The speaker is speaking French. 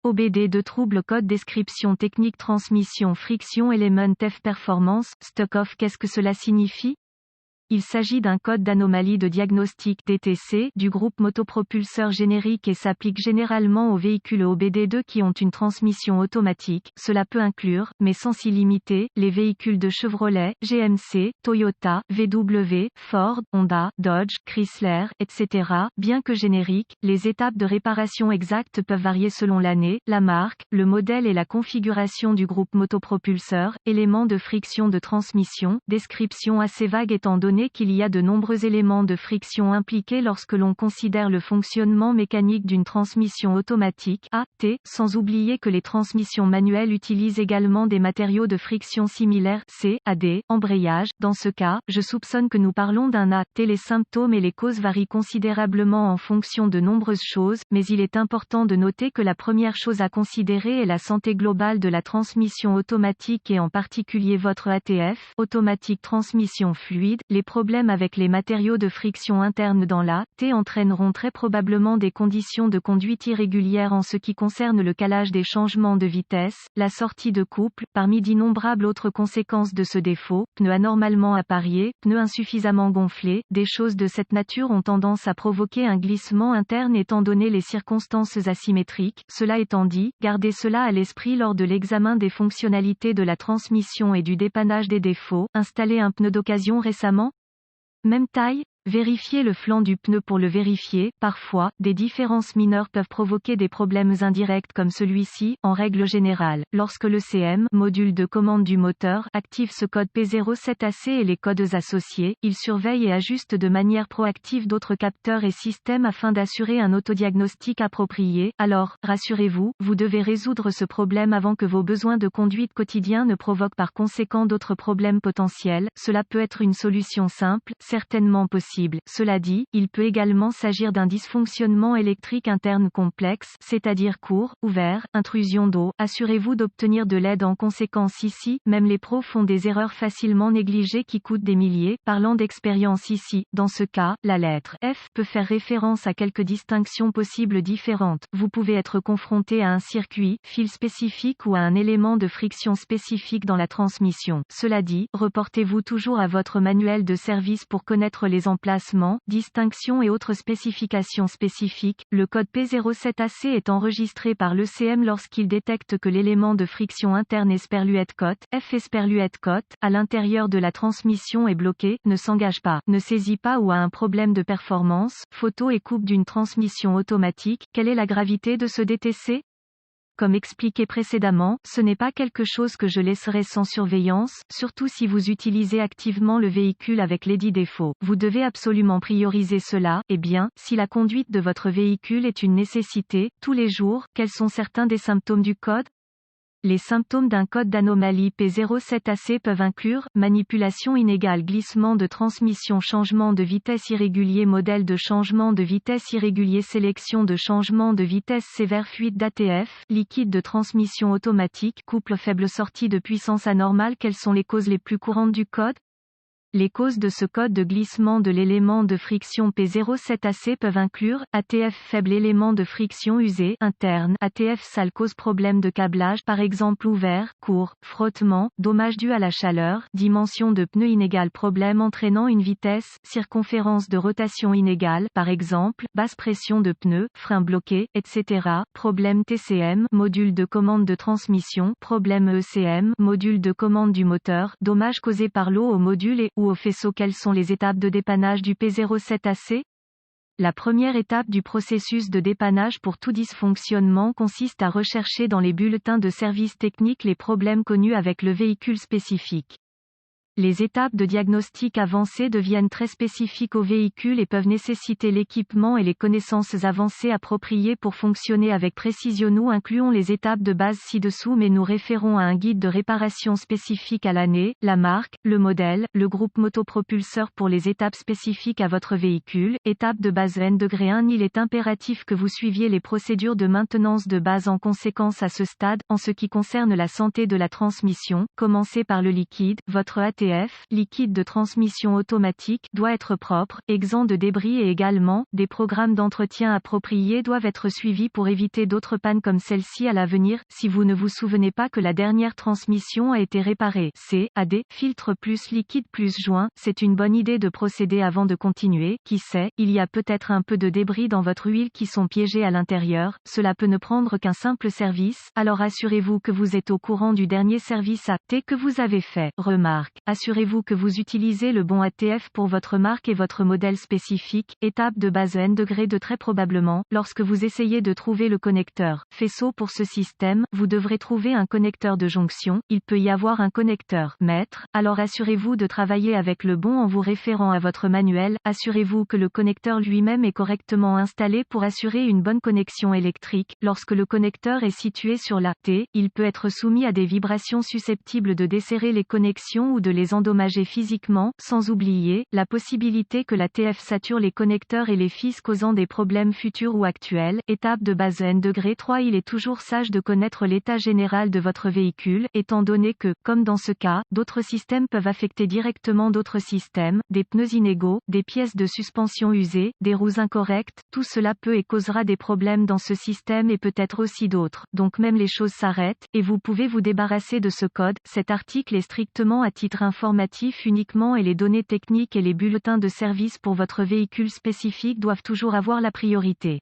OBD2 Trouble Code Description Technique Transmission Friction Element F Performance, Stuck Off. Qu'est-ce que cela signifie? Il s'agit d'un code d'anomalie de diagnostic DTC du groupe motopropulseur générique et s'applique généralement aux véhicules OBD2 qui ont une transmission automatique. Cela peut inclure, mais sans s'y limiter, les véhicules de Chevrolet, GMC, Toyota, VW, Ford, Honda, Dodge, Chrysler, etc. Bien que génériques, les étapes de réparation exactes peuvent varier selon l'année, la marque, le modèle et la configuration du groupe motopropulseur. Éléments de friction de transmission, description assez vague étant donné qu'il y a de nombreux éléments de friction impliqués lorsque l'on considère le fonctionnement mécanique d'une transmission automatique AT, sans oublier que les transmissions manuelles utilisent également des matériaux de friction similaires CAD, embrayage. Dans ce cas, je soupçonne que nous parlons d'un AT. Les symptômes et les causes varient considérablement en fonction de nombreuses choses, mais il est important de noter que la première chose à considérer est la santé globale de la transmission automatique et en particulier votre ATF, automatique transmission fluide. Les problèmes avec les matériaux de friction interne dans l'AT entraîneront très probablement des conditions de conduite irrégulières en ce qui concerne le calage des changements de vitesse, la sortie de couple, parmi d'innombrables autres conséquences de ce défaut, pneus anormalement appariés, pneus insuffisamment gonflés. Des choses de cette nature ont tendance à provoquer un glissement interne étant donné les circonstances asymétriques. Cela étant dit, gardez cela à l'esprit lors de l'examen des fonctionnalités de la transmission et du dépannage des défauts. Installer un pneu d'occasion récemment? Même taille? Vérifiez le flanc du pneu pour le vérifier. Parfois, des différences mineures peuvent provoquer des problèmes indirects comme celui-ci. En règle générale, lorsque le CM, module de commande du moteur, active ce code P07AC et les codes associés, il surveille et ajuste de manière proactive d'autres capteurs et systèmes afin d'assurer un autodiagnostic approprié. Alors, rassurez-vous, vous devez résoudre ce problème avant que vos besoins de conduite quotidiens ne provoquent par conséquent d'autres problèmes potentiels. Cela peut être une solution simple, certainement possible. Cela dit, il peut également s'agir d'un dysfonctionnement électrique interne complexe, c'est-à-dire court, ouvert, intrusion d'eau. Assurez-vous d'obtenir de l'aide en conséquence ici. Même les pros font des erreurs facilement négligées qui coûtent des milliers. Parlant d'expérience ici, dans ce cas, la lettre F peut faire référence à quelques distinctions possibles différentes. Vous pouvez être confronté à un circuit, fil spécifique ou à un élément de friction spécifique dans la transmission. Cela dit, reportez-vous toujours à votre manuel de service pour connaître les emplacements, distinctions et autres spécifications spécifiques. Le code P07AC est enregistré par l'ECM lorsqu'il détecte que l'élément de friction interne Esperluette-Cote, F Esperluette-Cote, à l'intérieur de la transmission est bloqué, ne s'engage pas, ne saisit pas ou a un problème de performance. Photo et coupe d'une transmission automatique. Quelle est la gravité de ce DTC? Comme expliqué précédemment, ce n'est pas quelque chose que je laisserai sans surveillance, surtout si vous utilisez activement le véhicule avec lesdits défauts. Vous devez absolument prioriser cela. Eh bien, si la conduite de votre véhicule est une nécessité, tous les jours, quels sont certains des symptômes du code? Les symptômes d'un code d'anomalie P07AC peuvent inclure manipulation inégale, glissement de transmission, changement de vitesse irrégulier, modèle de changement de vitesse irrégulier, sélection de changement de vitesse sévère, fuite d'ATF, liquide de transmission automatique, couple faible, sortie de puissance anormale. Quelles sont les causes les plus courantes du code? Les causes de ce code de glissement de l'élément de friction P07AC peuvent inclure ATF faible, élément de friction usé interne, ATF sale, cause problème de câblage par exemple ouvert, court, frottement, dommage dû à la chaleur, dimension de pneu inégale, problème entraînant une vitesse, circonférence de rotation inégale par exemple, basse pression de pneu, frein bloqué, etc. Problème TCM, module de commande de transmission, problème ECM, module de commande du moteur, dommage causé par l'eau au module et ou au faisceau. Quelles sont les étapes de dépannage du P07AC? La première étape du processus de dépannage pour tout dysfonctionnement consiste à rechercher dans les bulletins de service technique les problèmes connus avec le véhicule spécifique. Les étapes de diagnostic avancé deviennent très spécifiques au véhicule et peuvent nécessiter l'équipement et les connaissances avancées appropriées pour fonctionner avec précision. Nous incluons les étapes de base ci-dessous mais nous référons à un guide de réparation spécifique à l'année, la marque, le modèle, le groupe motopropulseur pour les étapes spécifiques à votre véhicule. Étape de base N-1. Il est impératif que vous suiviez les procédures de maintenance de base en conséquence à ce stade. En ce qui concerne la santé de la transmission, commencez par le liquide, votre ATF LTF, liquide de transmission automatique, doit être propre, exempt de débris et également, des programmes d'entretien appropriés doivent être suivis pour éviter d'autres pannes comme celle-ci à l'avenir, si vous ne vous souvenez pas que la dernière transmission a été réparée. CAD, filtre plus liquide plus joint, c'est une bonne idée de procéder avant de continuer, qui sait, il y a peut-être un peu de débris dans votre huile qui sont piégés à l'intérieur, cela peut ne prendre qu'un simple service, alors assurez-vous que vous êtes au courant du dernier service AT que vous avez fait. Remarque, assurez-vous que vous utilisez le bon ATF pour votre marque et votre modèle spécifique, étape de base N degré de très probablement, lorsque vous essayez de trouver le connecteur faisceau pour ce système, vous devrez trouver un connecteur de jonction, il peut y avoir un connecteur maître, alors assurez-vous de travailler avec le bon en vous référant à votre manuel, assurez-vous que le connecteur lui-même est correctement installé pour assurer une bonne connexion électrique, lorsque le connecteur est situé sur la T, il peut être soumis à des vibrations susceptibles de desserrer les connexions ou de les endommager physiquement, sans oublier, la possibilité que la TF sature les connecteurs et les fils causant des problèmes futurs ou actuels. Étape de base N degré 3. Il est toujours sage de connaître l'état général de votre véhicule, étant donné que, comme dans ce cas, d'autres systèmes peuvent affecter directement d'autres systèmes, des pneus inégaux, des pièces de suspension usées, des roues incorrectes, tout cela peut et causera des problèmes dans ce système et peut-être aussi d'autres, donc même les choses s'arrêtent, et vous pouvez vous débarrasser de ce code. Cet article est strictement à titre informatif uniquement et les données techniques et les bulletins de service pour votre véhicule spécifique doivent toujours avoir la priorité.